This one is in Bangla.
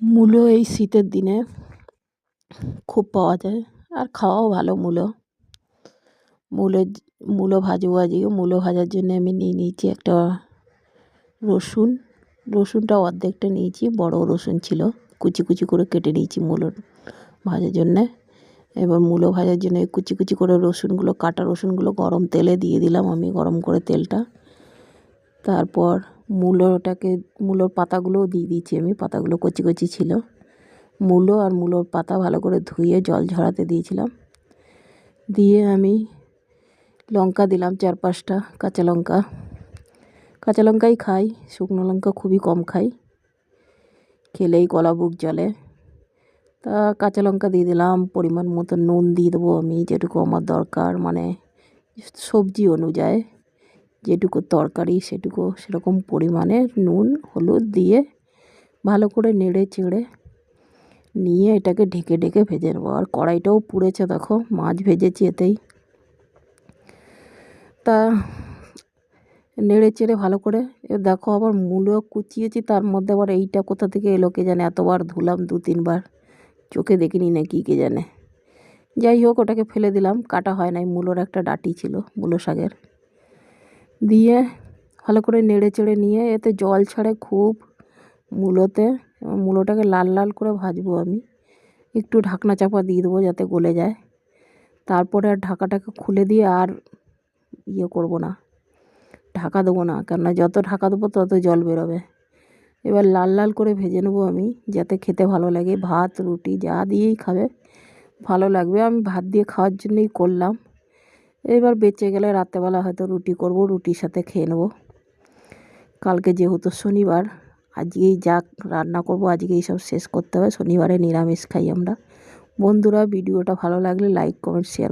মূলো এই শীতের দিনে খুব পাওয়া যায় আর খাওয়াও ভালো। মূলো মূলো ভাজবো আজকে। মূলো ভাজার জন্য আমি নিয়ে নিয়েছি একটা রসুনটা অর্ধেকটা নিয়েছি, বড় রসুন ছিল, কুচি কুচি করে কেটে নিয়েছি মূলো ভাজার জন্যে। এবার মূলো ভাজার জন্য কুচি কুচি করে কাটা রসুনগুলো গরম তেলে দিয়ে দিলাম আমি, গরম করে তেলটা। তারপর মূলোর পাতাগুলোও দিয়ে দিয়েছি আমি, পাতাগুলো কচি কচি ছিল। মূলো আর মূলোর পাতা ভালো করে ধুয়ে জল ঝরাতে দিয়েছিলাম। দিয়ে আমি লঙ্কা দিলাম 4-5টা কাঁচা লঙ্কাই খাই, শুকনো লঙ্কা খুবই কম খাই, খেলেই গলা বুক জ্বলে। তা কাঁচা লঙ্কা দিয়ে দিলাম। পরিমাণ মতো নুন দিয়ে দেবো আমি, যেটুকু আমার দরকার, মানে সবজি অনুযায়ী যেটুকু তরকারি সেরকম পরিমাণে নুন হলুদ দিয়ে ভালো করে নেড়ে চেড়ে নিয়ে এটাকে ঢেকে ঢেকে ভেজে নেবো। আর কড়াইটাও পুড়েছে, দেখো মাছ ভেজেছি এতেই। তা নেড়ে চেড়ে ভালো করে, দেখো আবার মূলো কুচিয়েছি, তার মধ্যে আবার এইটা কোথা থেকে এলো কে জানে, এতবার ধুলাম 2-3 বার, চোখে দেখিনি না কি কে জানে। যাই হোক, ওটাকে ফেলে দিলাম, কাটা হয় নাই। মূলোর একটা ডাঁটি ছিল মূলো শাকের। দিয়ে ভালো করে নেড়ে চেড়ে নিয়ে এতে জল ছাড়ে খুব মূলোতে। মূলোটাকে লাল লাল করে ভাজবো আমি। একটু ঢাকনা চাপা দিয়ে দেবো যাতে গলে যায়। তারপরে আর ঢাকাটাকে খুলে দিয়ে আর করবো না, ঢাকা দেবো না, কেননা যত ঢাকা দেবো তত জল বেরোবে। এবার লাল লাল করে ভেজে নেবো আমি, যাতে খেতে ভালো লাগে। ভাত রুটি যা দিয়েই খাবে ভালো লাগবে। আমি ভাত দিয়ে খাওয়ার জন্যই করলাম। এবার বেঁচে গেলে রাত্রেবেলা হয়তো রুটি করব, রুটির সাথে খেয়ে নেবো। কালকে যেহেতু শনিবার, আজকেই যা রান্না করব আজকেই সব শেষ করতে হবে। শনিবারে নিরামিষ খাই আমরা। বন্ধুরা, ভিডিওটা ভালো লাগলে লাইক কমেন্ট শেয়ার